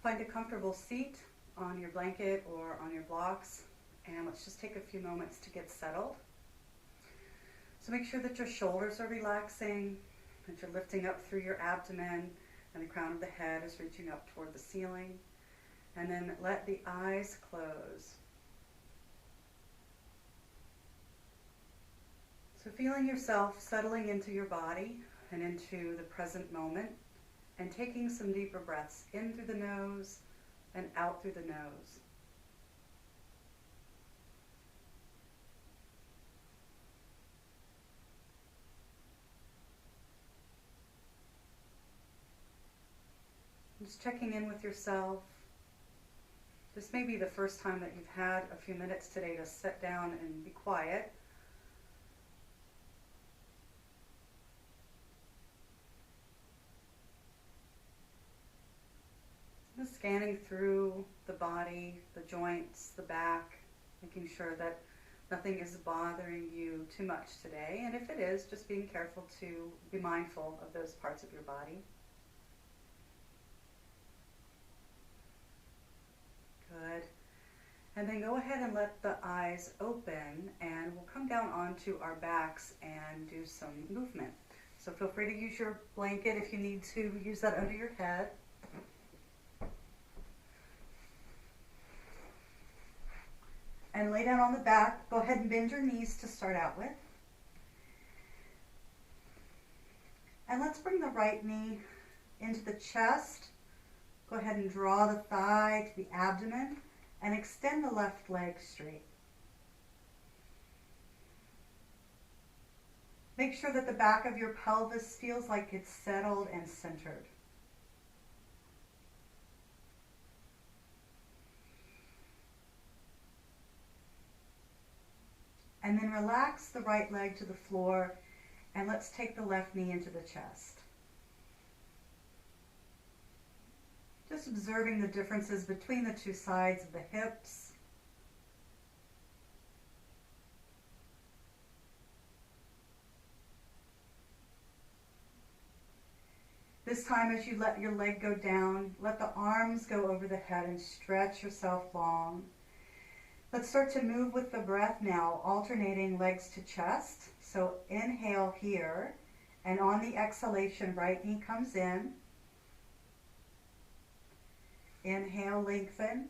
find a comfortable seat on your blanket or on your blocks, and let's just take a few moments to get settled. So make sure that your shoulders are relaxing, that you're lifting up through your abdomen, and the crown of the head is reaching up toward the ceiling. And then let the eyes close. So feeling yourself settling into your body and into the present moment, and taking some deeper breaths in through the nose and out through the nose. Just checking in with yourself. This may be the first time that you've had a few minutes today to sit down and be quiet. Just scanning through the body, the joints, the back, making sure that nothing is bothering you too much today. And if it is, just being careful to be mindful of those parts of your body. Good. And then go ahead and let the eyes open, and we'll come down onto our backs and do some movement. So feel free to use your blanket if you need to use that under your head. And lay down on the back. Go ahead and bend your knees to start out with. And let's bring the right knee into the chest. Go ahead and draw the thigh to the abdomen and extend the left leg straight. Make sure that the back of your pelvis feels like it's settled and centered. And then relax the right leg to the floor, and let's take the left knee into the chest. Just observing the differences between the two sides of the hips. This time, as you let your leg go down, let the arms go over the head and stretch yourself long. Let's start to move with the breath now, alternating legs to chest. So inhale here, and on the exhalation, right knee comes in. Inhale, lengthen.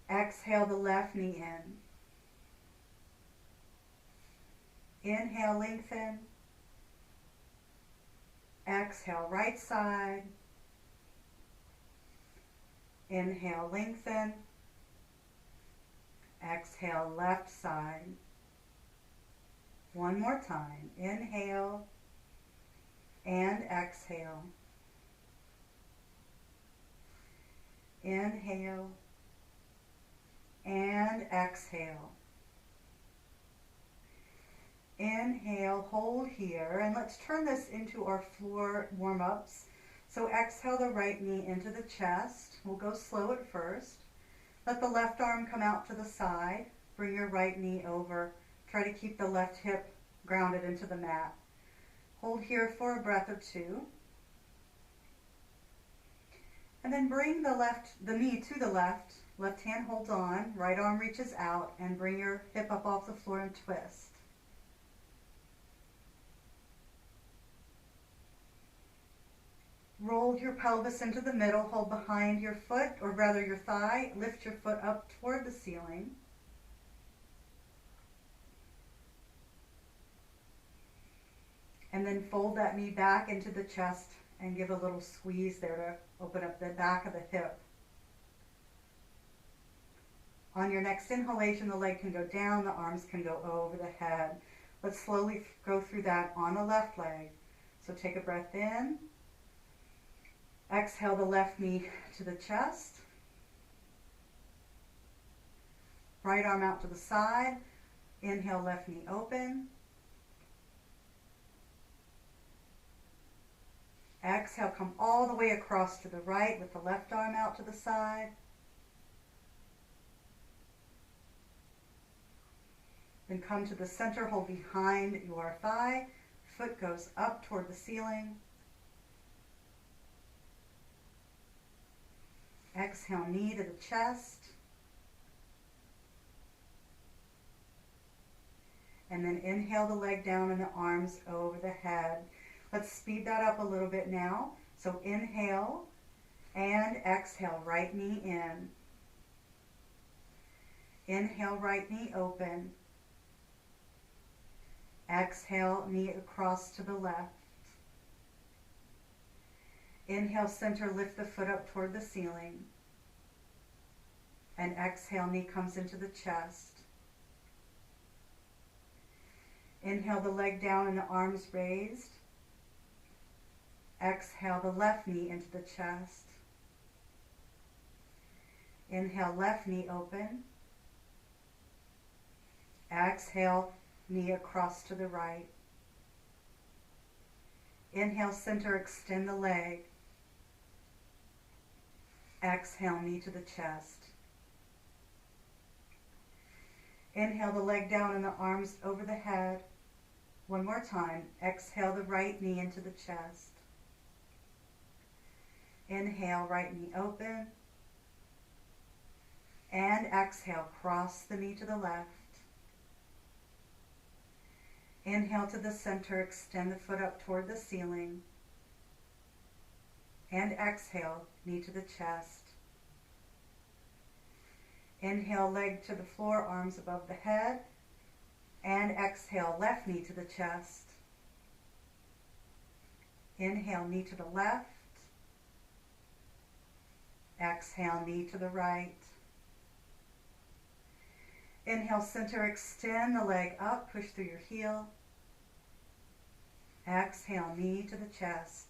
Exhale, the left knee in. Inhale, lengthen. Exhale, right side. Inhale, lengthen. Exhale, left side. One more time. Inhale and exhale. Inhale and exhale. Inhale, hold here, and let's turn this into our floor warm-ups. So exhale the right knee into the chest. We'll go slow at first. Let the left arm come out to the side. Bring your right knee over. Try to keep the left hip grounded into the mat. Hold here for a breath or two. And then bring the knee to the left. Left hand holds on. Right arm reaches out, and bring your hip up off the floor and twist. Roll your pelvis into the middle, hold behind your foot, or rather your thigh. Lift your foot up toward the ceiling. And then fold that knee back into the chest and give a little squeeze there to open up the back of the hip. On your next inhalation, the leg can go down, the arms can go over the head. Let's slowly go through that on the left leg. So take a breath in. Exhale the left knee to the chest. Right arm out to the side. Inhale, left knee open. Exhale, come all the way across to the right with the left arm out to the side. Then come to the center, hold behind your thigh. Foot goes up toward the ceiling. exhale, knee to the chest. And then inhale the leg down and the arms over the head. Let's speed that up a little bit now. So inhale and exhale, right knee in. Inhale, right knee open. Exhale, knee across to the left. Inhale, center, lift the foot up toward the ceiling. And exhale, knee comes into the chest. Inhale the leg down and the arms raised. Exhale the left knee into the chest. Inhale, left knee open. Exhale, knee across to the right. Inhale, center, extend the leg. Exhale, knee to the chest. Inhale the leg down and the arms over the head. One more time. Exhale the right knee into the chest. Inhale, right knee open. And exhale, cross the knee to the left. Inhale to the center, extend the foot up toward the ceiling. And exhale, knee to the chest. Inhale, leg to the floor, arms above the head. And exhale, left knee to the chest. Inhale, knee to the left. Exhale, knee to the right. Inhale, center, extend the leg up, push through your heel. Exhale, knee to the chest.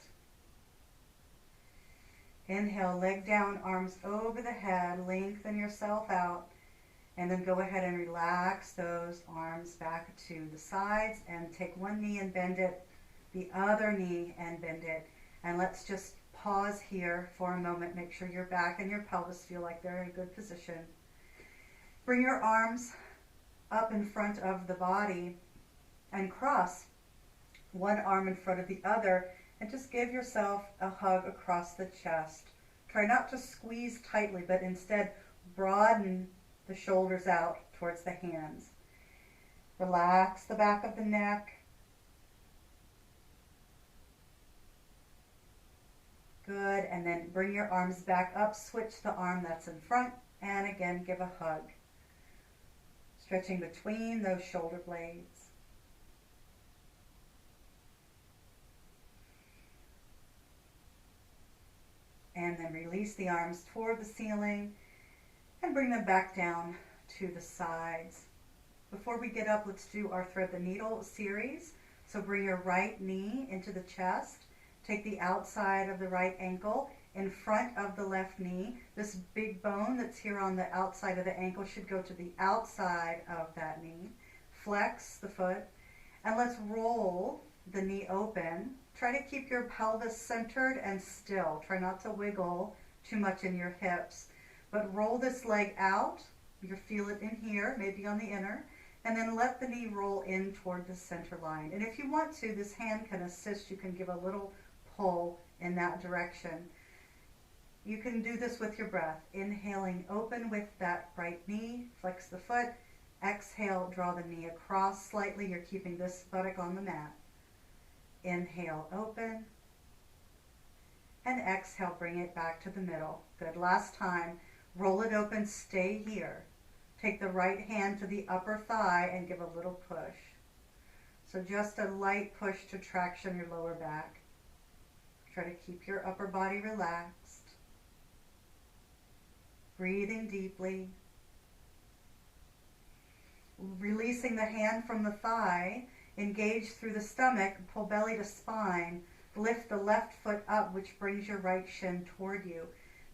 Inhale, leg down, arms over the head, lengthen yourself out, and then go ahead and relax those arms back to the sides, and take one knee and bend it, the other knee and bend it. And let's just pause here for a moment. Make sure your back and your pelvis feel like they're in a good position. Bring your arms up in front of the body and cross one arm in front of the other, and just give yourself a hug across the chest. Try not to squeeze tightly, but instead broaden the shoulders out towards the hands. Relax the back of the neck. Good, and then bring your arms back up, switch the arm that's in front, and again give a hug. Stretching between those shoulder blades. And then release the arms toward the ceiling and bring them back down to the sides. Before we get up, let's do our thread the needle series. So bring your right knee into the chest. Take the outside of the right ankle in front of the left knee. This big bone that's here on the outside of the ankle should go to the outside of that knee. Flex the foot, and let's roll the knee open. Try to keep your pelvis centered and still. Try not to wiggle too much in your hips, but roll this leg out. You'll feel it in here, maybe on the inner, and then let the knee roll in toward the center line. And if you want to, this hand can assist. You can give a little pull in that direction. You can do this with your breath. Inhaling, open with that right knee, flex the foot. Exhale, draw the knee across slightly. You're keeping this buttock on the mat. Inhale, open. And exhale, bring it back to the middle. Good, last time. Roll it open, stay here. Take the right hand to the upper thigh and give a little push. So just a light push to traction your lower back. Try to keep your upper body relaxed. Breathing deeply. Releasing the hand from the thigh, engage through the stomach, pull belly to spine, lift the left foot up, which brings your right shin toward you.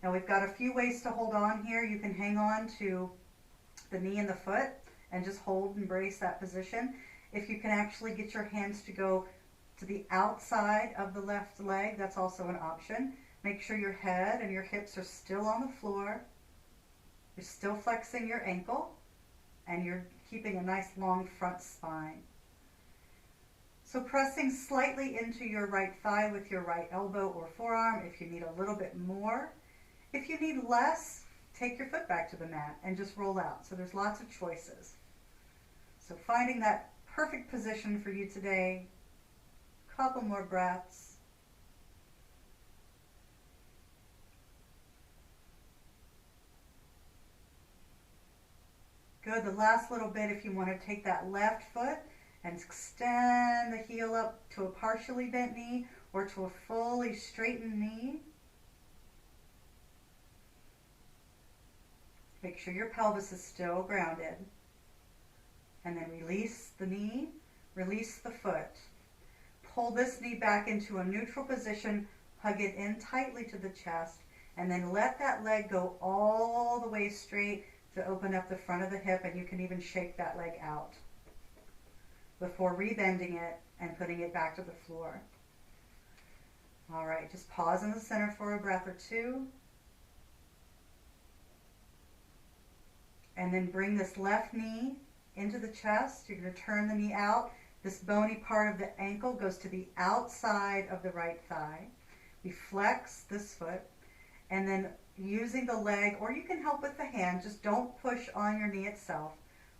Now we've got a few ways to hold on here. You can hang on to the knee and the foot and just hold and brace that position. If you can actually get your hands to go to the outside of the left leg, that's also an option. Make sure your head and your hips are still on the floor. You're still flexing your ankle, and you're keeping a nice long front spine. So pressing slightly into your right thigh with your right elbow or forearm if you need a little bit more. If you need less, take your foot back to the mat and just roll out. So there's lots of choices. So finding that perfect position for you today. Couple more breaths. Good. The last little bit, if you want to take that left foot and extend the heel up to a partially bent knee or to a fully straightened knee. Make sure your pelvis is still grounded. And then release the knee, release the foot. Pull this knee back into a neutral position, hug it in tightly to the chest, and then let that leg go all the way straight to open up the front of the hip, and you can even shake that leg out before rebending it and putting it back to the floor. All right, just pause in the center for a breath or two. And then bring this left knee into the chest. You're going to turn the knee out. This bony part of the ankle goes to the outside of the right thigh. We flex this foot, and then using the leg, or you can help with the hand, just don't push on your knee itself.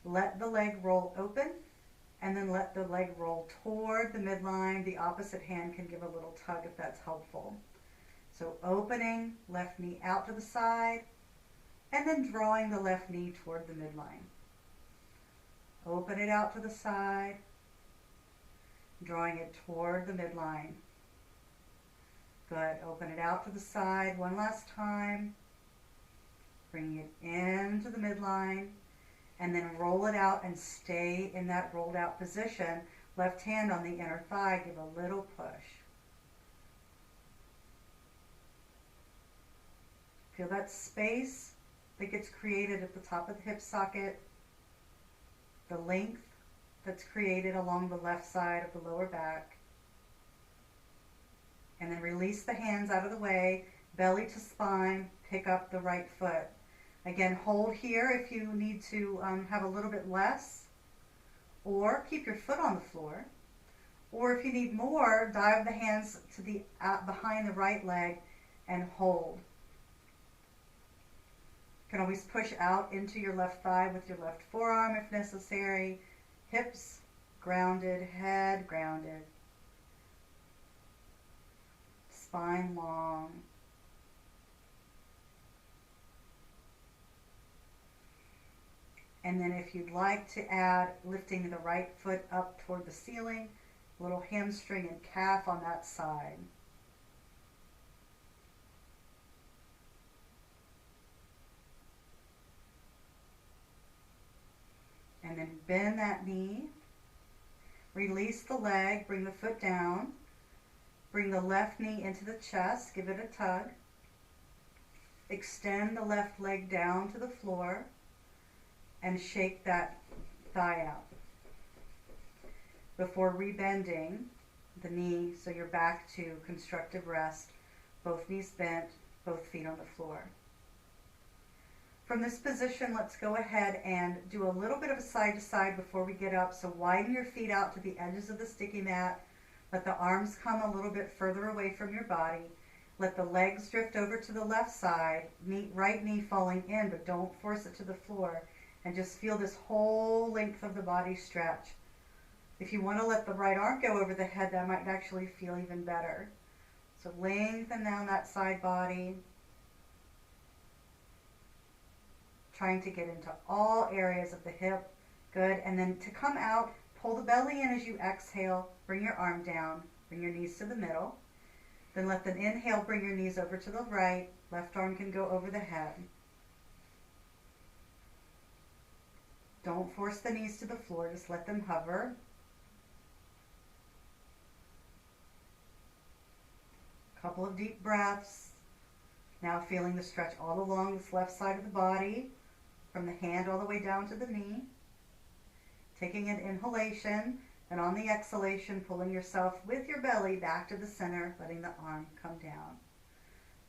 Let the leg roll open, and then let the leg roll toward the midline. The opposite hand can give a little tug if that's helpful. So opening, left knee out to the side, and then drawing the left knee toward the midline. Open it out to the side, drawing it toward the midline. Good. Open it out to the side one last time. Bring it into the midline, and then roll it out and stay in that rolled out position. Left hand on the inner thigh, give a little push. Feel that space that gets created at the top of the hip socket, the length that's created along the left side of the lower back. And then release the hands out of the way, belly to spine, pick up the right foot. Again, hold here if you need to have a little bit less, or keep your foot on the floor. Or if you need more, dive the hands to the behind the right leg and hold. You can always push out into your left thigh with your left forearm if necessary. Hips grounded, head grounded. Spine long. And then if you'd like to add lifting the right foot up toward the ceiling, little hamstring and calf on that side. And then bend that knee, release the leg, bring the foot down, bring the left knee into the chest, give it a tug, extend the left leg down to the floor, and shake that thigh out before rebending the knee so you're back to constructive rest, both knees bent, both feet on the floor. From this position, let's go ahead and do a little bit of a side to side before we get up. So widen your feet out to the edges of the sticky mat. Let the arms come a little bit further away from your body. Let the legs drift over to the left side, right knee falling in, but don't force it to the floor. And just feel this whole length of the body stretch. If you want to let the right arm go over the head, that might actually feel even better. So lengthen down that side body. Trying to get into all areas of the hip. Good. And then to come out, pull the belly in as you exhale. Bring your arm down. Bring your knees to the middle. Then let the inhale bring your knees over to the right. Left arm can go over the head. Don't force the knees to the floor. Just let them hover. Couple of deep breaths. Now feeling the stretch all along this left side of the body, from the hand all the way down to the knee. Taking an inhalation, and on the exhalation, pulling yourself with your belly back to the center, letting the arm come down.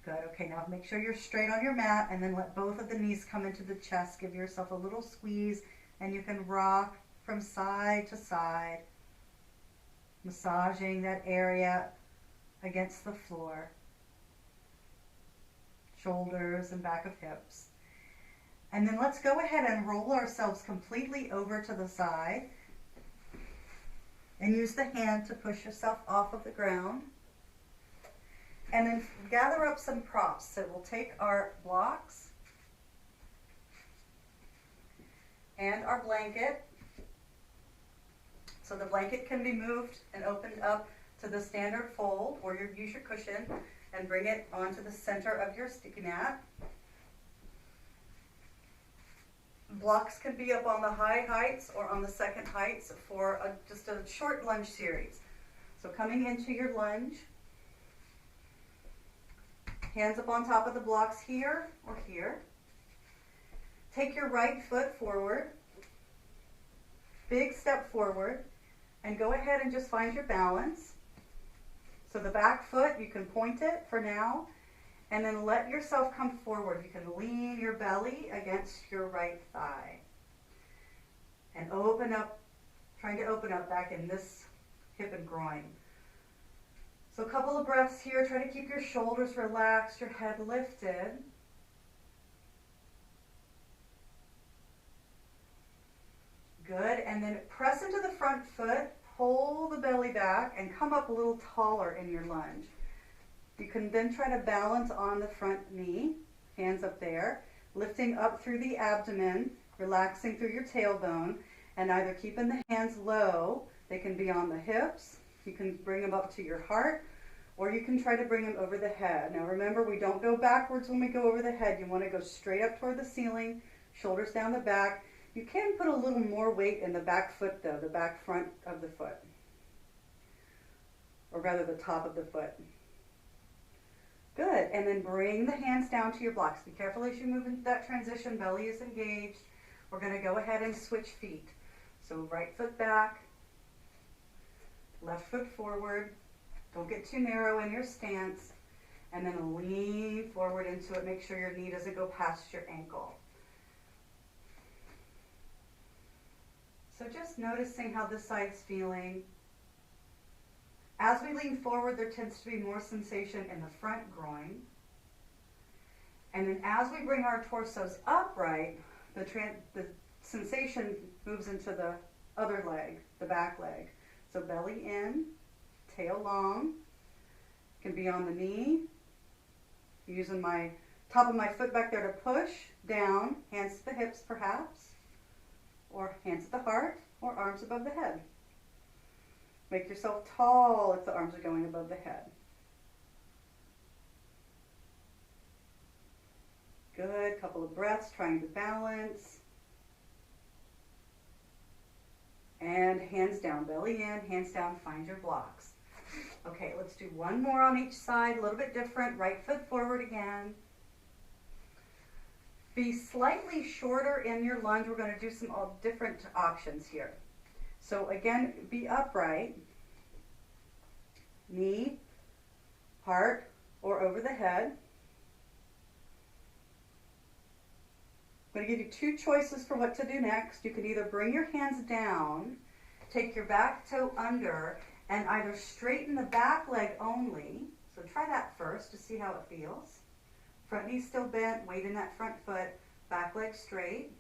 Good. Okay, now make sure you're straight on your mat, and then let both of the knees come into the chest. Give yourself a little squeeze, and you can rock from side to side, massaging that area against the floor. shoulders and back of hips. And then let's go ahead and roll ourselves completely over to the side and use the hand to push yourself off of the ground. And then gather up some props. So we'll take our blocks and our blanket. So the blanket can be moved and opened up to the standard fold, or you use your cushion and bring it onto the center of your sticky mat. Blocks can be up on the high heights or on the second heights for just a short lunge series. So coming into your lunge, hands up on top of the blocks here or here. Take your right foot forward, big step forward, and go ahead and just find your balance. So the back foot, you can point it for now, and then let yourself come forward. You can lean your belly against your right thigh. And open up, trying to open up back in this hip and groin. So a couple of breaths here. Try to keep your shoulders relaxed, your head lifted. Good, and then press into the front foot, pull the belly back, and come up a little taller in your lunge. You can then try to balance on the front knee, hands up there, lifting up through the abdomen, relaxing through your tailbone, and either keeping the hands low, they can be on the hips, you can bring them up to your heart, or you can try to bring them over the head. Now remember, we don't go backwards when we go over the head. You want to go straight up toward the ceiling, shoulders down the back. You can put a little more weight in the back foot though, the back front of the foot, or rather the top of the foot. Good, and then bring the hands down to your blocks. Be careful as you move into that transition, belly is engaged. We're going to go ahead and switch feet. So right foot back, left foot forward. Don't get too narrow in your stance, and then lean forward into it. Make sure your knee doesn't go past your ankle. So just noticing how this side's feeling. As we lean forward, there tends to be more sensation in the front groin. And then as we bring our torsos upright, the sensation moves into the other leg, the back leg. So belly in, tail long, can be on the knee, using my top of my foot back there to push down, hands to the hips perhaps, or hands at the heart, or arms above the head. Make yourself tall if the arms are going above the head. Good, couple of breaths, trying to balance. And hands down, belly in, hands down, find your blocks. Okay, let's do one more on each side, a little bit different. Right foot forward again. Be slightly shorter in your lunge. We're going to do some different options here. So again, be upright, knee, heart, or over the head. I'm going to give you two choices for what to do next. You can either bring your hands down, take your back toe under, and either straighten the back leg only. So try that first to see how it feels. Front knee still bent, weight in that front foot, back leg straight.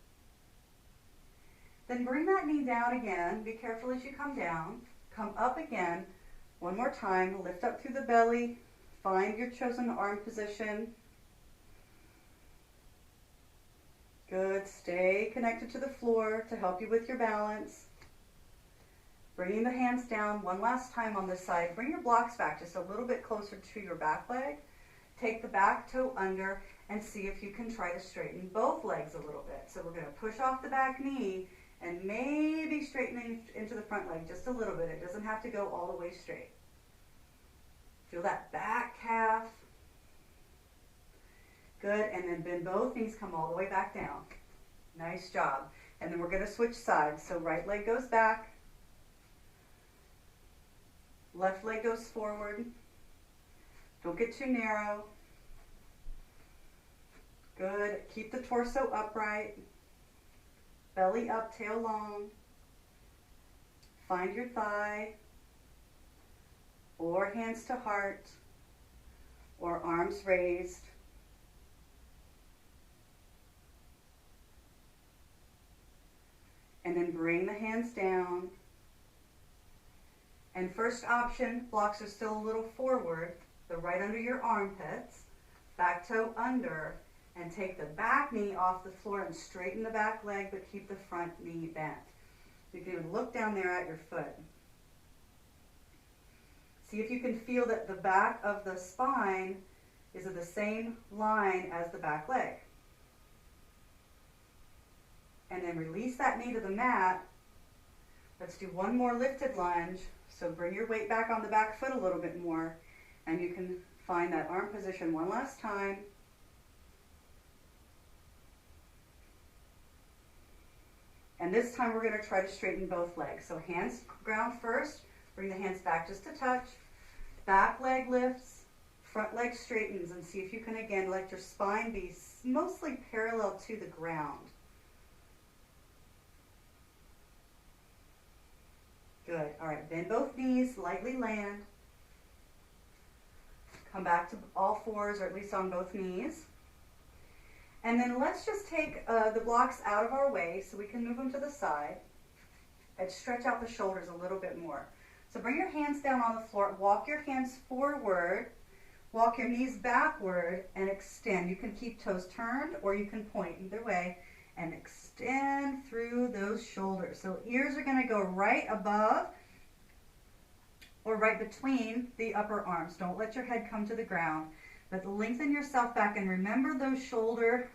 Then bring that knee down again. Be careful as you come down. Come up again. One more time. Lift up through the belly. Find your chosen arm position. Good. Stay connected to the floor to help you with your balance. Bringing the hands down one last time on this side. Bring your blocks back just a little bit closer to your back leg. Take the back toe under and see if you can try to straighten both legs a little bit. So we're going to push off the back knee and maybe straightening into the front leg just a little bit. It doesn't have to go all the way straight. Feel that back calf. Good, and then bend both knees, come all the way back down. Nice job. And then we're going to switch sides. So right leg goes back. Left leg goes forward. Don't get too narrow. Good. Keep the torso upright. Belly up, tail long. Find your thigh, or hands to heart, or arms raised. bring the hands down. And first option, blocks are still a little forward, the right under your armpits, back toe under, and take the back knee off the floor and straighten the back leg, but keep the front knee bent. You can even look down there at your foot. See if you can feel that the back of the spine is at the same line as the back leg. And then release that knee to the mat. Let's do one more lifted lunge. So bring your weight back on the back foot a little bit more, and you can find that arm position one last time. And this time we're going to try to straighten both legs. So hands ground first, bring the hands back just a touch. Back leg lifts, front leg straightens, and see if you can again let your spine be mostly parallel to the ground. Good. All right, bend both knees, lightly land. Come back to all fours, or at least on both knees. And then let's just take the blocks out of our way so we can move them to the side and stretch out the shoulders a little bit more. So bring your hands down on the floor, walk your hands forward, walk your knees backward, and extend. You can keep toes turned or you can point either way. And extend through those shoulders. So ears are going to go right above or right between the upper arms. Don't let your head come to the ground, but lengthen yourself back and remember those shoulder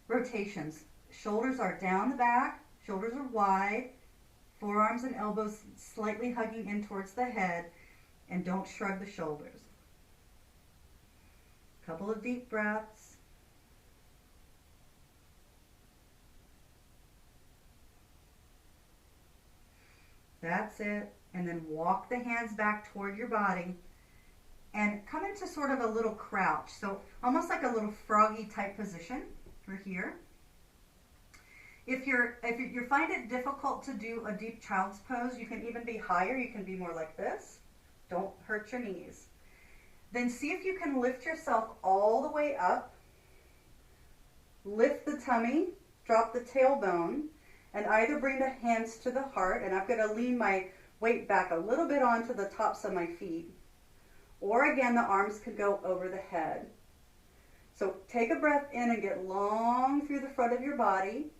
rotations. Shoulders are down the back, shoulders are wide, forearms and elbows slightly hugging in towards the head, and don't shrug the shoulders. Couple of deep breaths. That's it. And then walk the hands back toward your body and come into sort of a little crouch. So almost like a little froggy type position. We're here. If you find it difficult to do a deep child's pose, you can even be higher. You can be more like this. Don't hurt your knees. Then see if you can lift yourself all the way up. Lift the tummy, drop the tailbone, and either bring the hands to the heart, and I'm going to lean my weight back a little bit onto the tops of my feet. Or again, the arms could go over the head. So take a breath in and get long through the front of your body.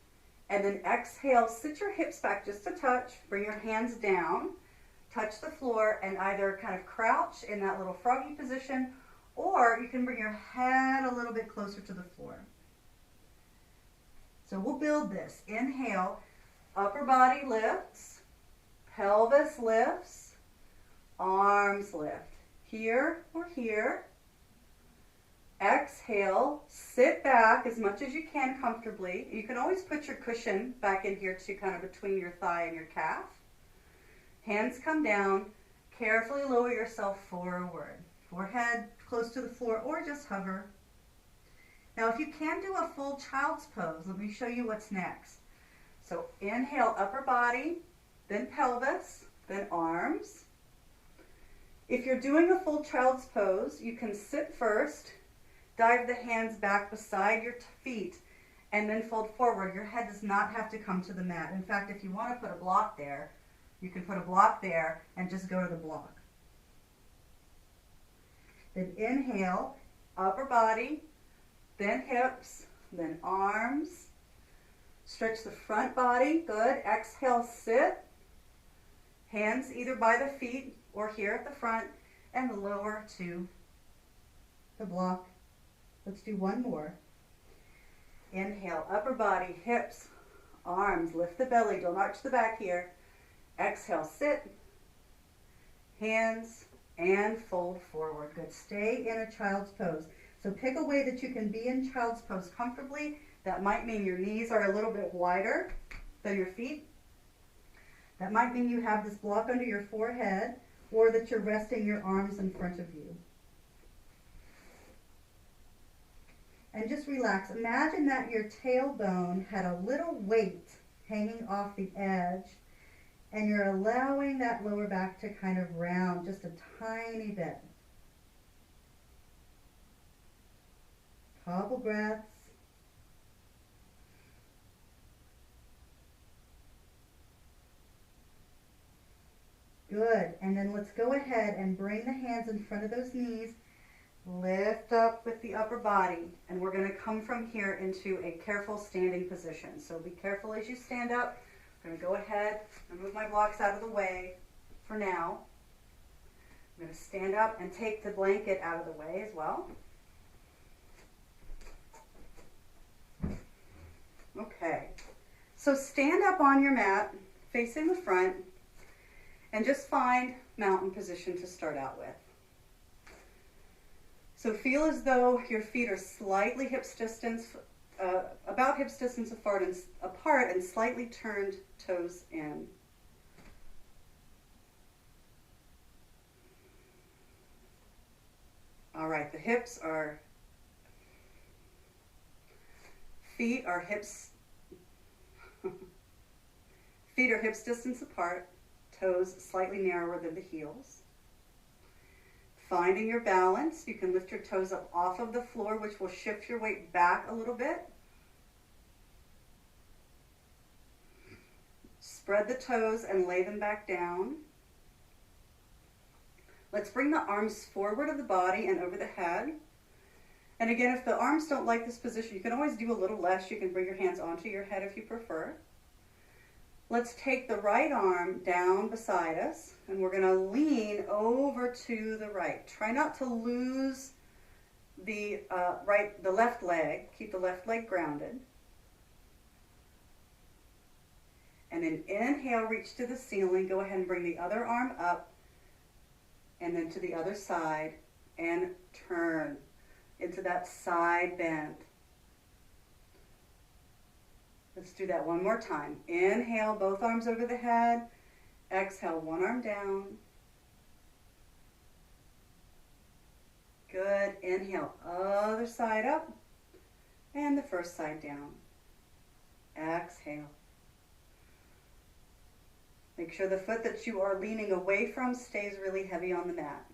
And then exhale, sit your hips back just a touch, bring your hands down, touch the floor, and either kind of crouch in that little froggy position, or you can bring your head a little bit closer to the floor. So we'll build this. Inhale, upper body lifts, pelvis lifts, arms lift. Here or here. Exhale, sit back as much as you can comfortably. You can always put your cushion back in here to kind of between your thigh and your calf. Hands come down. Carefully lower yourself forward. Forehead close to the floor or just hover. Now if you can do a full child's pose, let me show you what's next. So inhale, upper body, then pelvis, then arms. If you're doing a full child's pose, you can sit first, dive the hands back beside your feet, and then fold forward. Your head does not have to come to the mat. In fact, if you want to put a block there, you can put a block there and just go to the block. Then inhale, upper body, then hips, then arms. Stretch the front body, good. Exhale, sit. Hands either by the feet or here at the front, and lower to the block. Let's do one more. Inhale, upper body, hips, arms, lift the belly, don't arch the back here. Exhale, sit, hands, and fold forward. Good, stay in a child's pose. So pick a way that you can be in child's pose comfortably. That might mean your knees are a little bit wider than your feet. That might mean you have this block under your forehead, or that you're resting your arms in front of you. And just relax. Imagine that your tailbone had a little weight hanging off the edge, and you're allowing that lower back to kind of round just a tiny bit. Couple breaths. Good. And then let's go ahead and bring the hands in front of those knees. Lift up with the upper body. And we're going to come from here into a careful standing position. So be careful as you stand up. I'm going to go ahead and move my blocks out of the way for now. I'm going to stand up and take the blanket out of the way as well. Okay. So stand up on your mat, facing the front, and just find mountain position to start out with. So feel as though your feet are slightly hips distance, about hips distance apart and slightly turned toes in. All right, the feet are hips distance apart, toes slightly narrower than the heels. Finding your balance, you can lift your toes up off of the floor, which will shift your weight back a little bit. Spread the toes and lay them back down. Let's bring the arms forward of the body and over the head. And again, if the arms don't like this position, you can always do a little less. You can bring your hands onto your head if you prefer. Let's take the right arm down beside us, and we're going to lean over to the right. Try not to lose the left leg. Keep the left leg grounded. And then inhale, reach to the ceiling. Go ahead and bring the other arm up, and then to the other side, and turn into that side bend. Let's do that one more time. Inhale, both arms over the head. Exhale, one arm down. Good. Inhale, other side up. And the first side down. Exhale. Make sure the foot that you are leaning away from stays really heavy on the mat.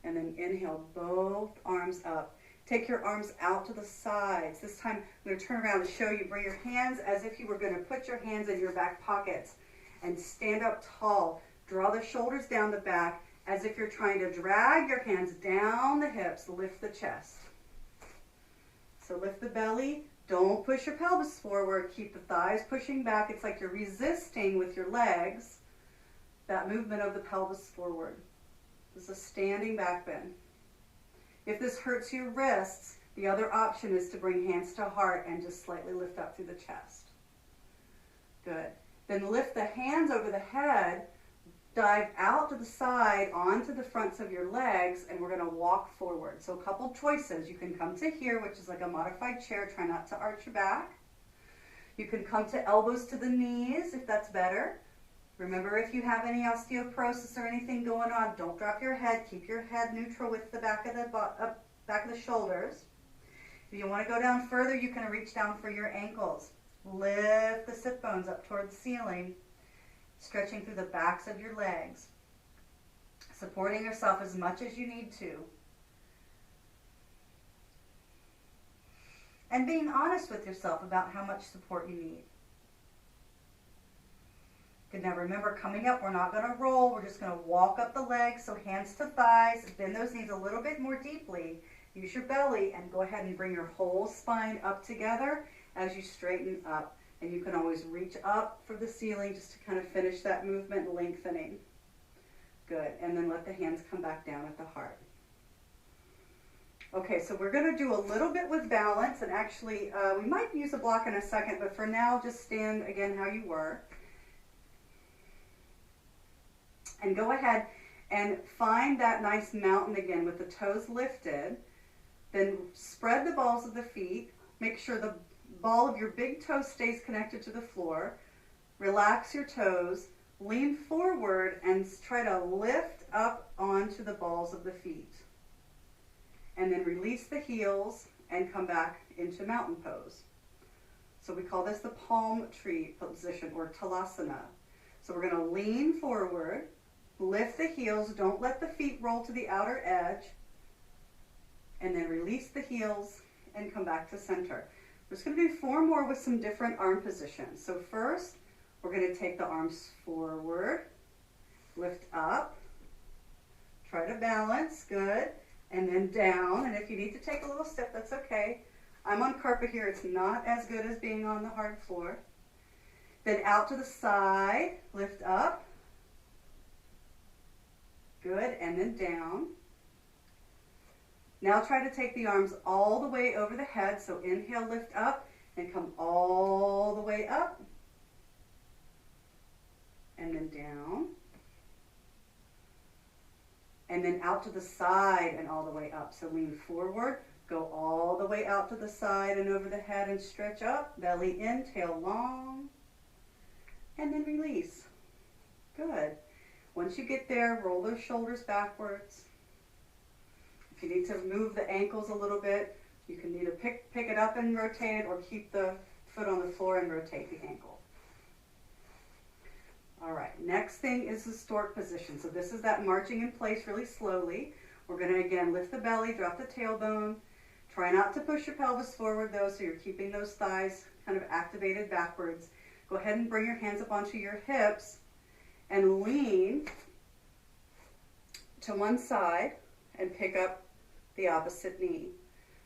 And then inhale, both arms up. Take your arms out to the sides. This time I'm going to turn around and show you. Bring your hands as if you were going to put your hands in your back pockets and stand up tall. Draw the shoulders down the back as if you're trying to drag your hands down the hips. Lift the chest. So lift the belly. Don't push your pelvis forward. Keep the thighs pushing back. It's like you're resisting with your legs that movement of the pelvis forward. This is a standing back bend. If this hurts your wrists, the other option is to bring hands to heart and just slightly lift up through the chest. Good. Then lift the hands over the head, dive out to the side onto the fronts of your legs, and we're going to walk forward. So a couple choices. You can come to here, which is like a modified chair. Try not to arch your back. You can come to elbows to the knees if that's better. Remember, if you have any osteoporosis or anything going on, don't drop your head. Keep your head neutral with the back of the shoulders. If you want to go down further, you can reach down for your ankles. Lift the sit bones up toward the ceiling, stretching through the backs of your legs, supporting yourself as much as you need to. And being honest with yourself about how much support you need. Good. Now remember, coming up, we're not going to roll. We're just going to walk up the legs. So hands to thighs. Bend those knees a little bit more deeply. Use your belly and go ahead and bring your whole spine up together as you straighten up. And you can always reach up for the ceiling just to kind of finish that movement, lengthening. Good. And then let the hands come back down at the heart. Okay, so we're going to do a little bit with balance. And actually, we might use a block in a second, but for now, just stand again how you were. And go ahead and find that nice mountain again with the toes lifted. Then spread the balls of the feet. Make sure the ball of your big toe stays connected to the floor. Relax your toes. Lean forward and try to lift up onto the balls of the feet. And then release the heels and come back into mountain pose. So we call this the palm tree position or talasana. So we're going to lean forward. Lift the heels, don't let the feet roll to the outer edge, and then release the heels and come back to center. We're just going to do 4 more with some different arm positions. So first, we're going to take the arms forward, lift up, try to balance, good, and then down. And if you need to take a little step, that's okay. I'm on carpet here, it's not as good as being on the hard floor. Then out to the side, lift up, good, and then down. Now try to take the arms all the way over the head, so inhale, lift up, and come all the way up, and then down, and then out to the side and all the way up. So lean forward, go all the way out to the side and over the head and stretch up, belly in, tail long, and then release. Good. Once you get there, roll those shoulders backwards. If you need to move the ankles a little bit, you can either pick it up and rotate it, or keep the foot on the floor and rotate the ankle. All right, next thing is the stork position. So this is that marching in place really slowly. We're going to again lift the belly, drop the tailbone. Try not to push your pelvis forward though, so you're keeping those thighs kind of activated backwards. Go ahead and bring your hands up onto your hips and lean to one side and pick up the opposite knee.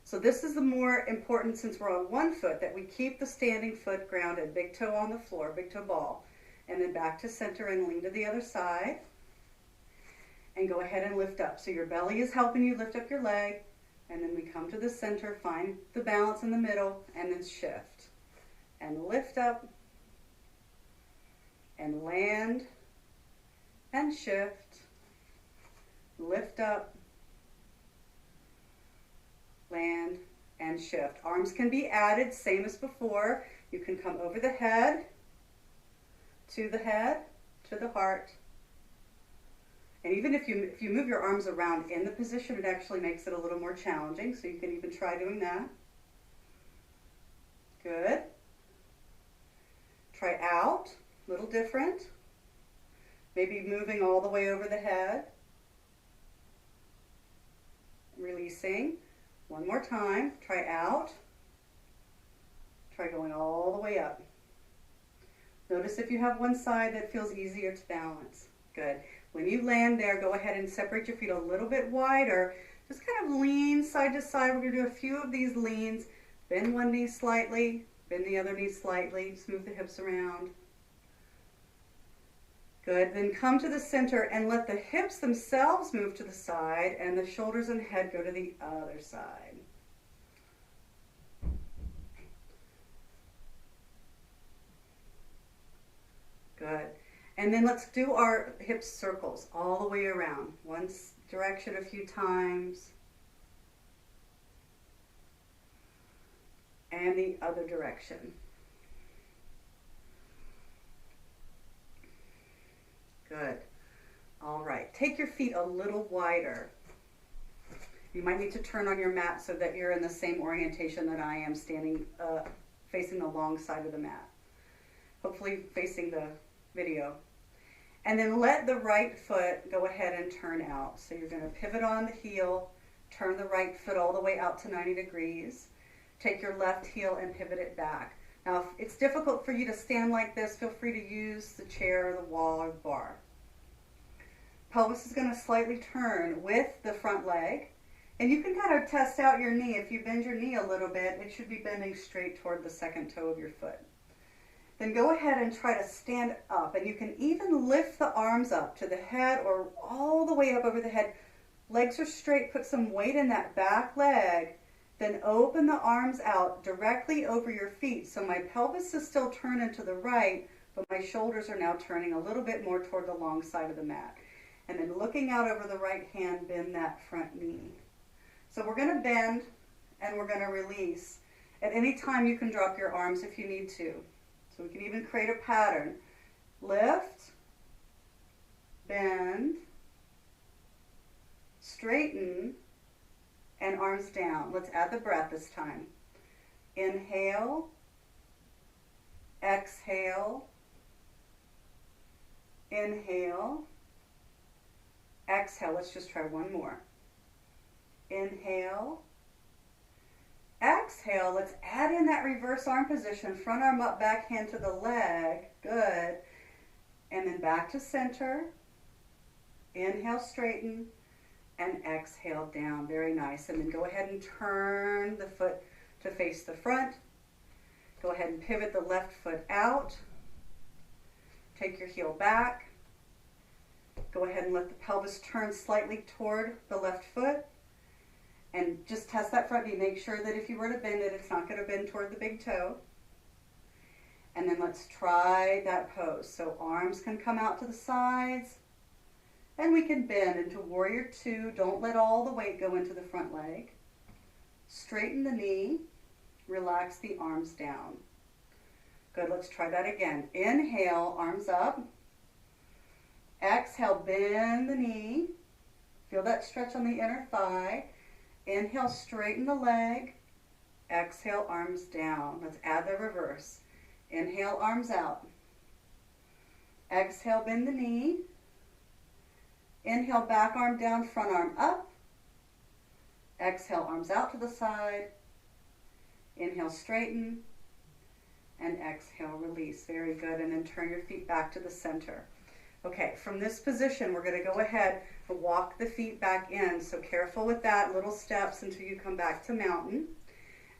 So this is the more important, since we're on one foot, that we keep the standing foot grounded, big toe on the floor, big toe ball. And then back to center and lean to the other side. And go ahead and lift up. So your belly is helping you lift up your leg. And then we come to the center, find the balance in the middle, and then shift. And lift up, and land, and shift. Lift up, land, and shift. Arms can be added, same as before. You can come over the head, to the heart. And even if you move your arms around in the position, it actually makes it a little more challenging, so you can even try doing that. Good. Try out, a little different. Maybe moving all the way over the head. Releasing. One more time. Try out. Try going all the way up. Notice if you have one side that feels easier to balance. Good. When you land there, go ahead and separate your feet a little bit wider. Just kind of lean side to side. We're going to do a few of these leans. Bend one knee slightly, bend the other knee slightly. Just move the hips around. Good. Then come to the center and let the hips themselves move to the side and the shoulders and head go to the other side. Good. And then let's do our hip circles all the way around. One direction a few times. And the other direction. Good. All right. Take your feet a little wider. You might need to turn on your mat so that you're in the same orientation that I am, standing facing the long side of the mat. Hopefully facing the video. And then let the right foot go ahead and turn out. So you're going to pivot on the heel, turn the right foot all the way out to 90 degrees. Take your left heel and pivot it back. Now, if it's difficult for you to stand like this, feel free to use the chair or the wall or the bar. Pelvis is going to slightly turn with the front leg. And you can kind of test out your knee. If you bend your knee a little bit, it should be bending straight toward the second toe of your foot. Then go ahead and try to stand up. And you can even lift the arms up to the head or all the way up over the head. Legs are straight. Put some weight in that back leg. Then open the arms out directly over your feet. So my pelvis is still turning to the right, but my shoulders are now turning a little bit more toward the long side of the mat. And then looking out over the right hand, bend that front knee. So we're going to bend and we're going to release. At any time you can drop your arms if you need to. So we can even create a pattern. Lift, bend, straighten, and arms down. Let's add the breath this time. Inhale, exhale, inhale, exhale. Let's just try one more. Inhale, exhale. Let's add in that reverse arm position. Front arm up, back hand to the leg. Good. And then back to center. Inhale, straighten, and exhale down. Very nice. And then go ahead and turn the foot to face the front. Go ahead and pivot the left foot out. Take your heel back. Go ahead and let the pelvis turn slightly toward the left foot. And just test that front knee. Make sure that if you were to bend it, it's not going to bend toward the big toe. And then let's try that pose. So arms can come out to the sides. And we can bend into Warrior Two. Don't let all the weight go into the front leg. Straighten the knee. Relax the arms down. Good, let's try that again. Inhale, arms up. Exhale, bend the knee. Feel that stretch on the inner thigh. Inhale, straighten the leg. Exhale, arms down. Let's add the reverse. Inhale, arms out. Exhale, bend the knee. Inhale, back arm down, front arm up. Exhale, arms out to the side. Inhale, straighten. And exhale, release. Very good. And then turn your feet back to the center. Okay, from this position, we're going to go ahead and walk the feet back in. So careful with that, little steps until you come back to mountain.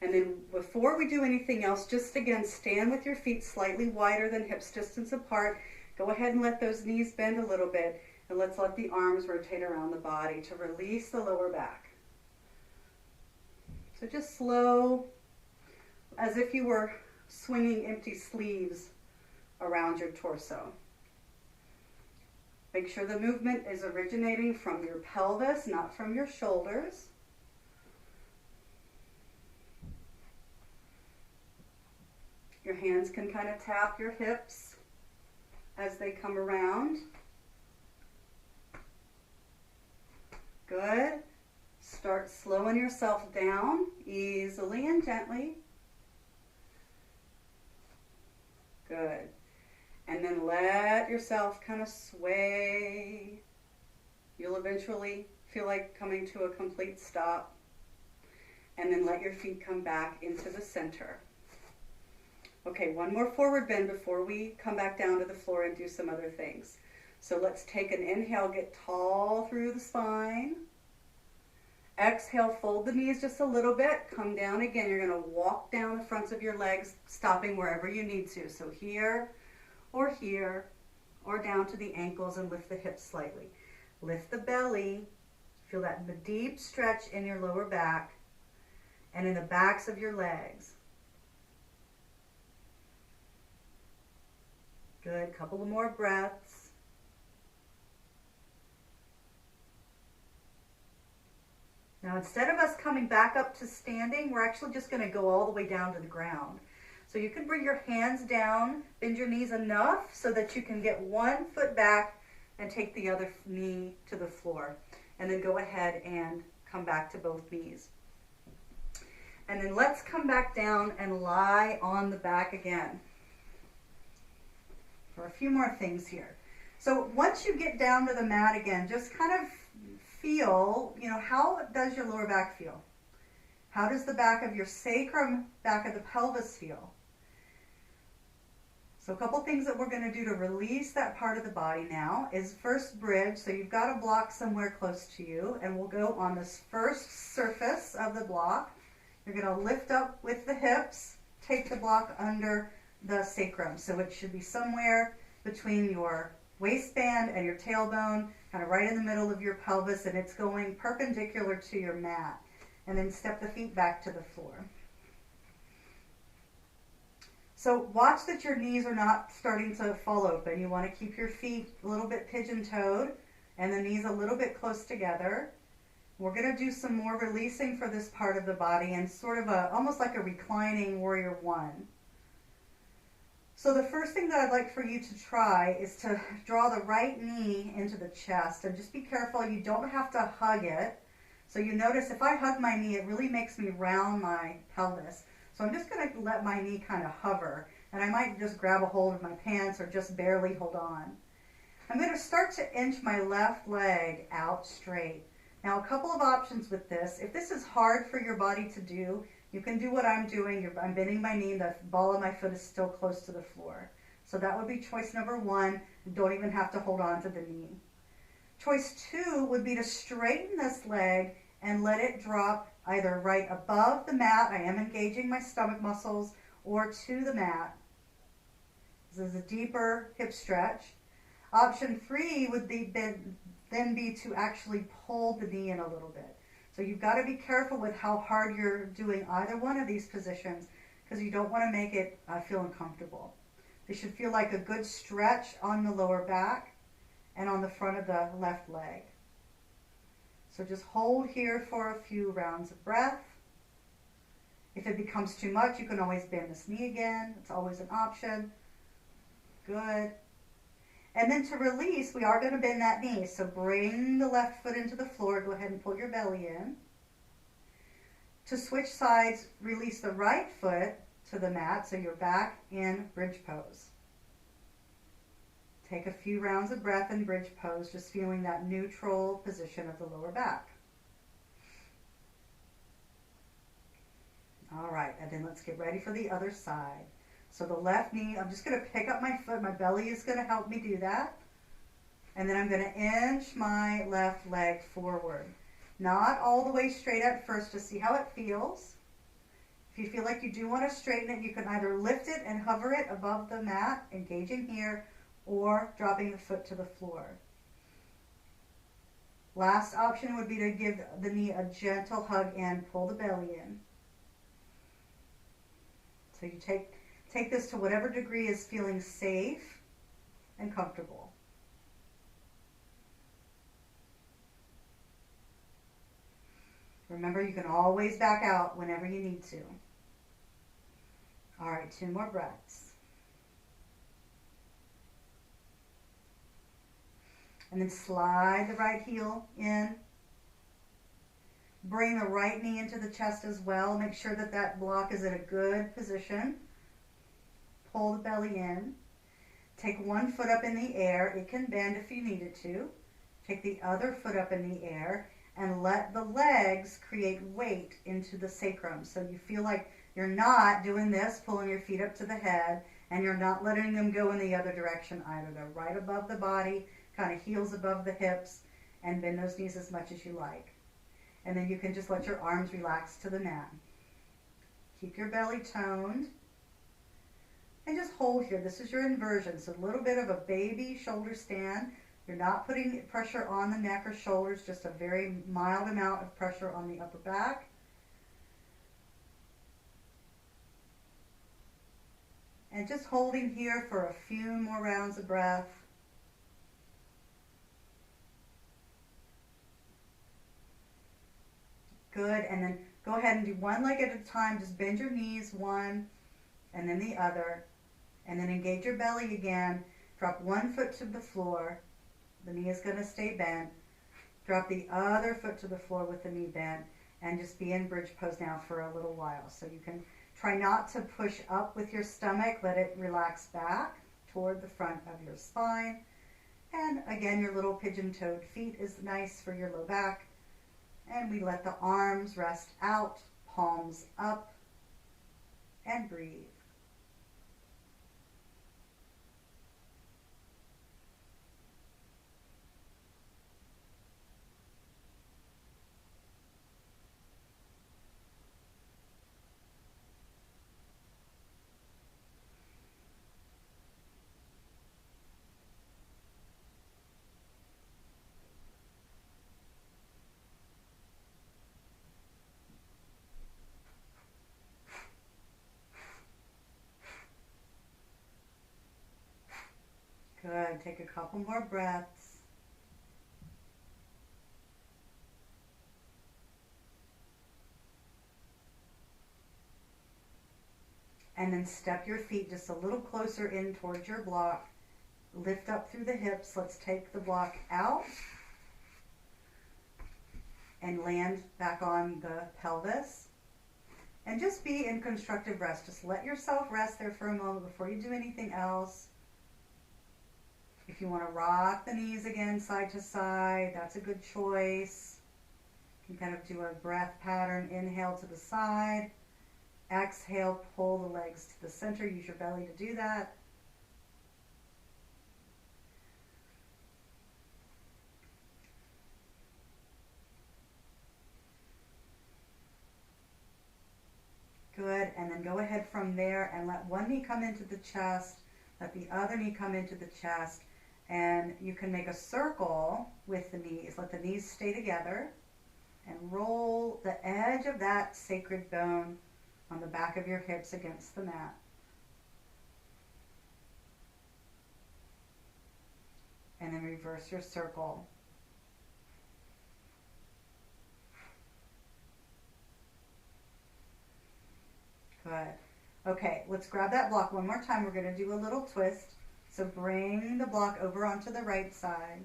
And then before we do anything else, just again, stand with your feet slightly wider than hips distance apart. Go ahead and let those knees bend a little bit. And let's let the arms rotate around the body to release the lower back. So just slow, as if you were swinging empty sleeves around your torso. Make sure the movement is originating from your pelvis, not from your shoulders. Your hands can kind of tap your hips as they come around. Good. Start slowing yourself down easily and gently. Good. And then let yourself kind of sway. You'll eventually feel like coming to a complete stop. And then let your feet come back into the center. Okay, one more forward bend before we come back down to the floor and do some other things. So let's take an inhale, get tall through the spine. Exhale, fold the knees just a little bit. Come down again. You're going to walk down the fronts of your legs, stopping wherever you need to. So here, or down to the ankles, and lift the hips slightly. Lift the belly. Feel that deep stretch in your lower back and in the backs of your legs. Good. Couple of more breaths. Now, instead of us coming back up to standing, we're actually just going to go all the way down to the ground. So you can bring your hands down, bend your knees enough so that you can get one foot back and take the other knee to the floor. And then go ahead and come back to both knees. And then let's come back down and lie on the back again for a few more things here. So once you get down to the mat again, just kind of feel, how does your lower back feel? How does the back of your sacrum, back of the pelvis feel? So a couple things that we're going to do to release that part of the body now is first bridge. So you've got a block somewhere close to you, and we'll go on this first surface of the block. You're going to lift up with the hips, take the block under the sacrum. So it should be somewhere between your waistband and your tailbone, kind of right in the middle of your pelvis, and it's going perpendicular to your mat. And then step the feet back to the floor. So watch that your knees are not starting to fall open. You want to keep your feet a little bit pigeon-toed and the knees a little bit close together. We're going to do some more releasing for this part of the body and sort of almost like a reclining Warrior One. So the first thing that I'd like for you to try is to draw the right knee into the chest, and just be careful, you don't have to hug it. So you notice if I hug my knee, it really makes me round my pelvis. So I'm just going to let my knee kind of hover, and I might just grab a hold of my pants or just barely hold on. I'm going to start to inch my left leg out straight. Now, a couple of options with this. If this is hard for your body to do, you can do what I'm doing. I'm bending my knee. The ball of my foot is still close to the floor. So that would be choice number one. You don't even have to hold on to the knee. Choice 2 would be to straighten this leg and let it drop either right above the mat, I am engaging my stomach muscles, or to the mat. This is a deeper hip stretch. Option 3 would then be to actually pull the knee in a little bit. So you've got to be careful with how hard you're doing either one of these positions, because you don't want to make it feel uncomfortable. They should feel like a good stretch on the lower back and on the front of the left leg. So just hold here for a few rounds of breath. If it becomes too much, you can always bend this knee again. It's always an option. Good. And then to release, we are going to bend that knee. So bring the left foot into the floor. Go ahead and pull your belly in. To switch sides, release the right foot to the mat, so you're back in bridge pose. Take a few rounds of breath in bridge pose, just feeling that neutral position of the lower back. All right, and then let's get ready for the other side. So the left knee, I'm just going to pick up my foot. My belly is going to help me do that. And then I'm going to inch my left leg forward. Not all the way straight at first, to see how it feels. If you feel like you do want to straighten it, you can either lift it and hover it above the mat, engaging here, or dropping the foot to the floor. Last option would be to give the knee a gentle hug and pull the belly in. So you take this to whatever degree is feeling safe and comfortable. Remember, you can always back out whenever you need to. All right, 2 more breaths. And then slide the right heel in. Bring the right knee into the chest as well. Make sure that that block is in a good position. Pull the belly in. Take one foot up in the air. It can bend if you need it to. Take the other foot up in the air and let the legs create weight into the sacrum. So you feel like you're not doing this, pulling your feet up to the head, and you're not letting them go in the other direction either. They're right above the body, kind of heels above the hips, and bend those knees as much as you like. And then you can just let your arms relax to the mat. Keep your belly toned. And just hold here. This is your inversion. So a little bit of a baby shoulder stand. You're not putting pressure on the neck or shoulders, just a very mild amount of pressure on the upper back. And just holding here for a few more rounds of breath. Good, and then go ahead and do one leg at a time. Just bend your knees, one, and then the other. And then engage your belly again. Drop one foot to the floor. The knee is going to stay bent. Drop the other foot to the floor with the knee bent. And just be in bridge pose now for a little while. So you can try not to push up with your stomach. Let it relax back toward the front of your spine. And again, your little pigeon-toed feet is nice for your low back. And we let the arms rest out, palms up, and breathe. Good. Take a couple more breaths. And then step your feet just a little closer in towards your block. Lift up through the hips. Let's take the block out and land back on the pelvis. And just be in constructive rest. Just let yourself rest there for a moment before you do anything else. If you want to rock the knees again side to side, that's a good choice. You can kind of do a breath pattern. Inhale to the side. Exhale, pull the legs to the center. Use your belly to do that. Good, and then go ahead from there and let one knee come into the chest, let the other knee come into the chest, and you can make a circle with the knees. Let the knees stay together and roll the edge of that sacred bone on the back of your hips against the mat. And then reverse your circle. Good. Okay, let's grab that block one more time. We're going to do a little twist. So bring the block over onto the right side.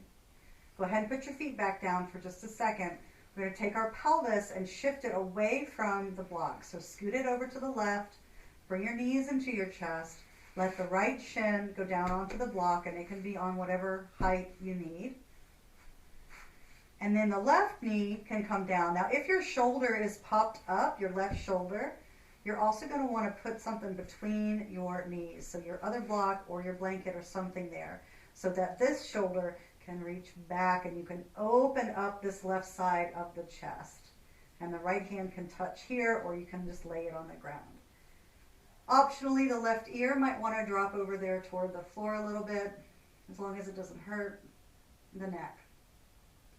Go ahead and put your feet back down for just a second. We're going to take our pelvis and shift it away from the block. So scoot it over to the left. Bring your knees into your chest. Let the right shin go down onto the block, and it can be on whatever height you need. And then the left knee can come down. Now, if your shoulder is popped up, your left shoulder, you're also going to want to put something between your knees. So your other block or your blanket or something there, so that this shoulder can reach back and you can open up this left side of the chest. And the right hand can touch here, or you can just lay it on the ground. Optionally, the left ear might want to drop over there toward the floor a little bit, as long as it doesn't hurt the neck.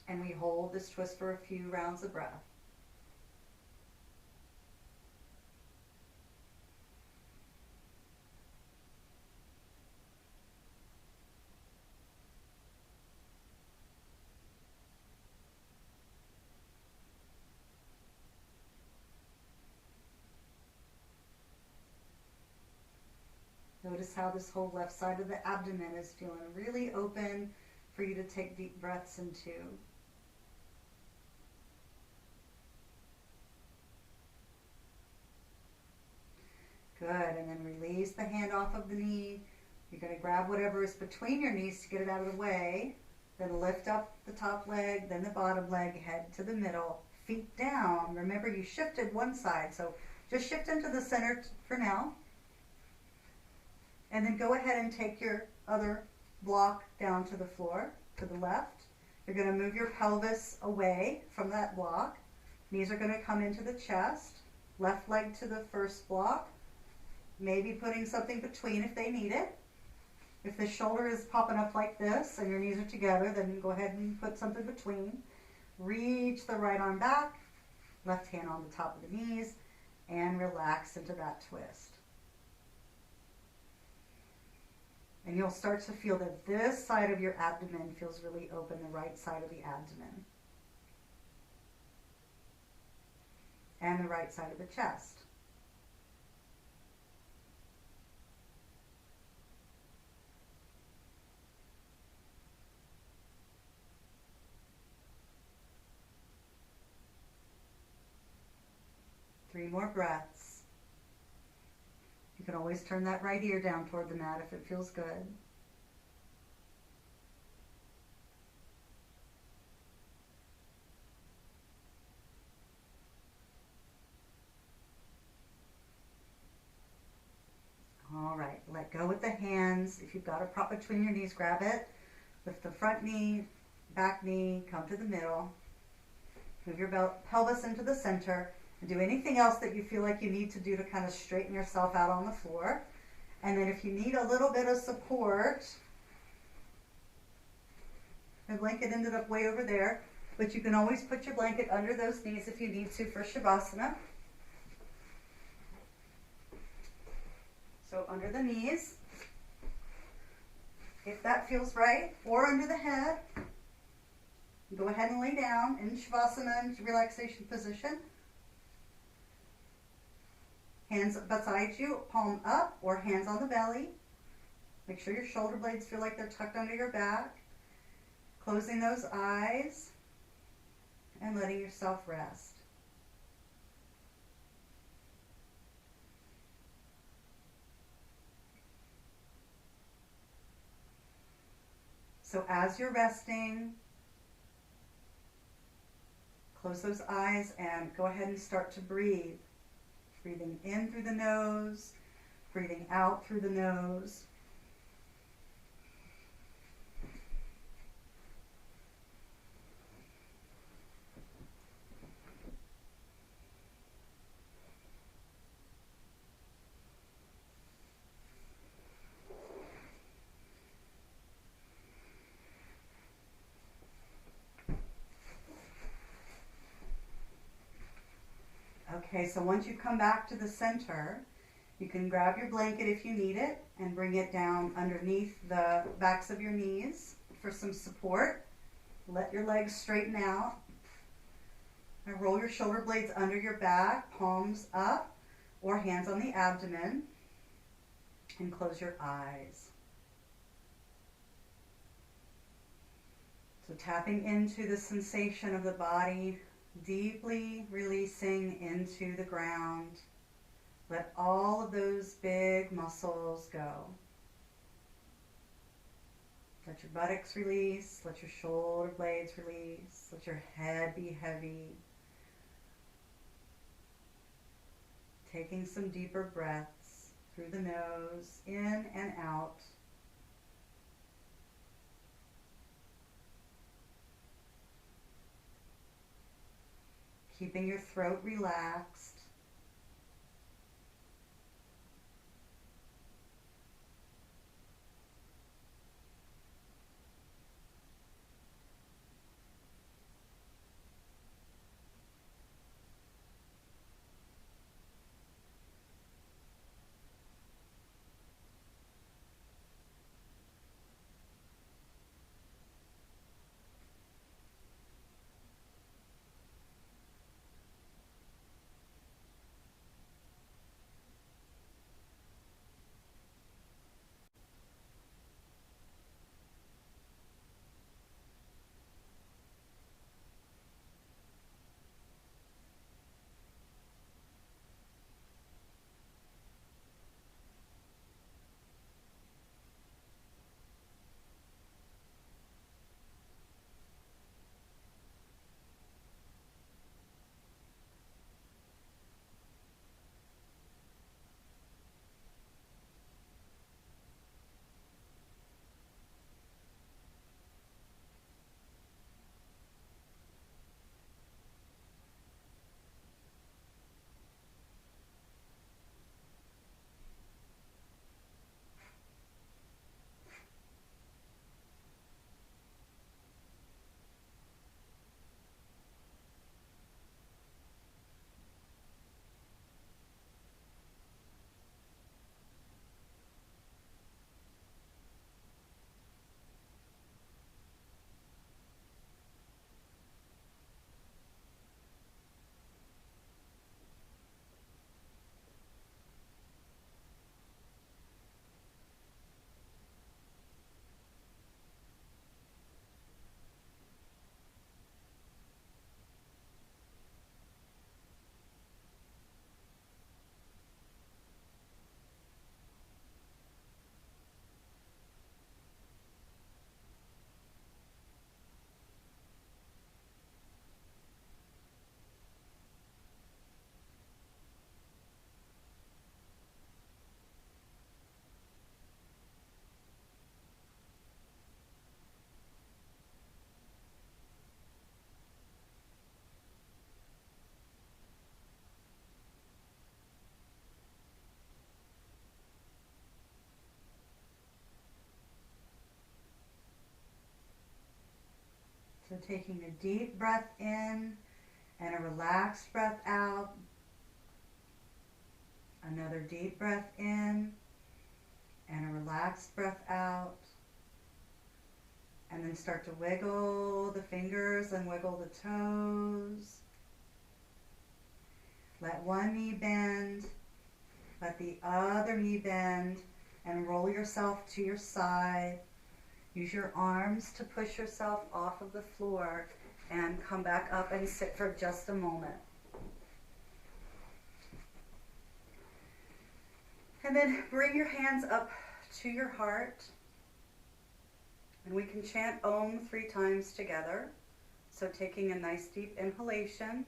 And we hold this twist for a few rounds of breath. Notice how this whole left side of the abdomen is feeling really open for you to take deep breaths into. Good, and then release the hand off of the knee. You're going to grab whatever is between your knees to get it out of the way. Then lift up the top leg, then the bottom leg, head to the middle, feet down. Remember, you shifted one side, so just shift into the center for now. And then go ahead and take your other block down to the floor, to the left. You're going to move your pelvis away from that block. Knees are going to come into the chest. Left leg to the first block. Maybe putting something between if they need it. If the shoulder is popping up like this and your knees are together, then go ahead and put something between. Reach the right arm back, left hand on the top of the knees, and relax into that twist. And you'll start to feel that this side of your abdomen feels really open, the right side of the abdomen. And the right side of the chest. Three more breaths. You can always turn that right ear down toward the mat if it feels good. All right, let go with the hands. If you've got a prop between your knees, grab it. Lift the front knee, back knee, come to the middle. Move your pelvis into the center. And do anything else that you feel like you need to do to kind of straighten yourself out on the floor. And then if you need a little bit of support, the blanket ended up way over there, but you can always put your blanket under those knees if you need to for Shavasana. So under the knees, if that feels right, or under the head. Go ahead and lay down in Shavasana, in relaxation position. Hands beside you, palm up or hands on the belly. Make sure your shoulder blades feel like they're tucked under your back. Closing those eyes and letting yourself rest. So as you're resting, close those eyes and go ahead and start to breathe. Breathing in through the nose, breathing out through the nose. Okay, so once you come back to the center, you can grab your blanket if you need it and bring it down underneath the backs of your knees for some support. Let your legs straighten out. And roll your shoulder blades under your back, palms up or hands on the abdomen, and close your eyes. So tapping into the sensation of the body, deeply releasing into the ground. Let all of those big muscles go. Let your buttocks release, let your shoulder blades release, let your head be heavy. Taking some deeper breaths through the nose, in and out. Keeping your throat relaxed. So taking a deep breath in and a relaxed breath out. Another deep breath in and a relaxed breath out. And then start to wiggle the fingers and wiggle the toes. Let one knee bend, let the other knee bend, and roll yourself to your side. Use your arms to push yourself off of the floor and come back up and sit for just a moment. And then bring your hands up to your heart. And we can chant Om 3 times together. So taking a nice deep inhalation.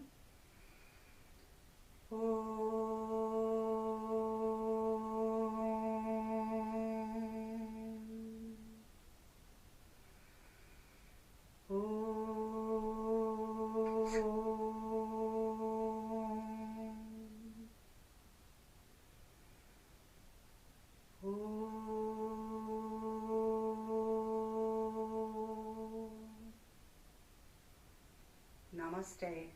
Namaste.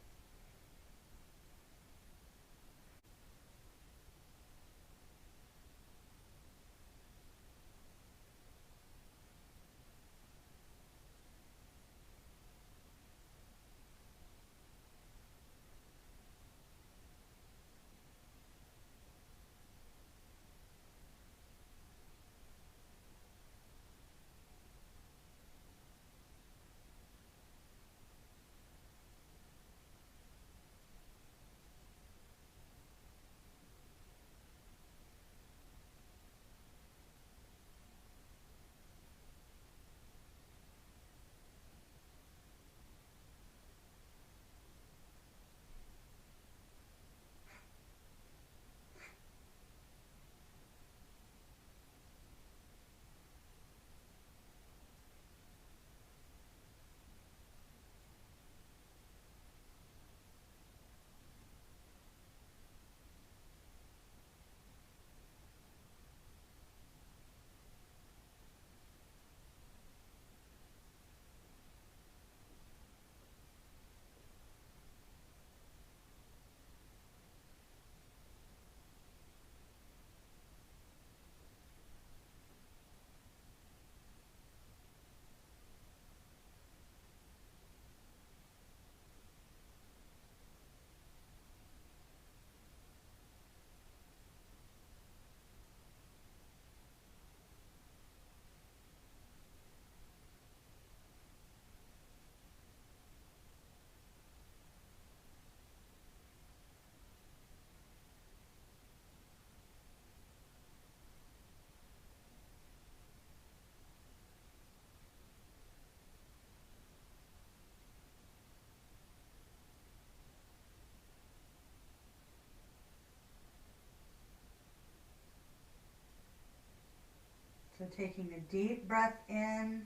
So taking a deep breath in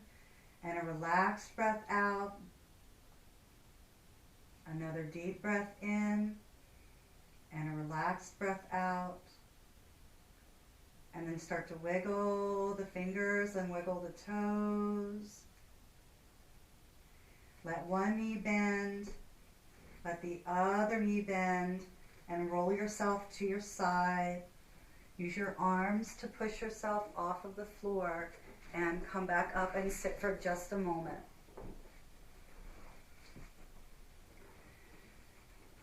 and a relaxed breath out. Another deep breath in and a relaxed breath out. And then start to wiggle the fingers and wiggle the toes. Let one knee bend, let the other knee bend, and roll yourself to your side. Use your arms to push yourself off of the floor and come back up and sit for just a moment.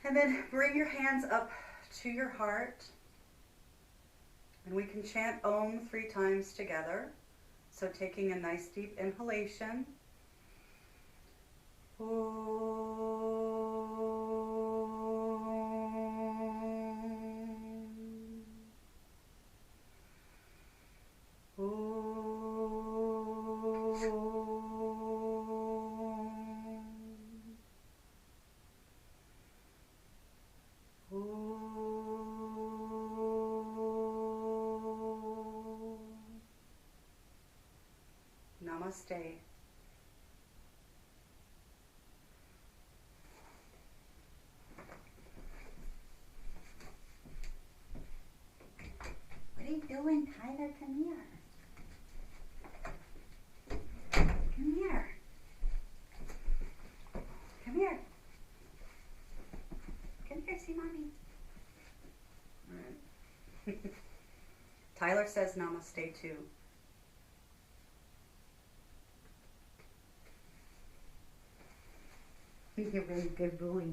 And then bring your hands up to your heart. And we can chant Om 3 times together. So taking a nice deep inhalation. Namaste. What are you doing, Tyler? Come here. Come here. Come here. Come here, see mommy. Tyler says namaste too. You're a very good boy.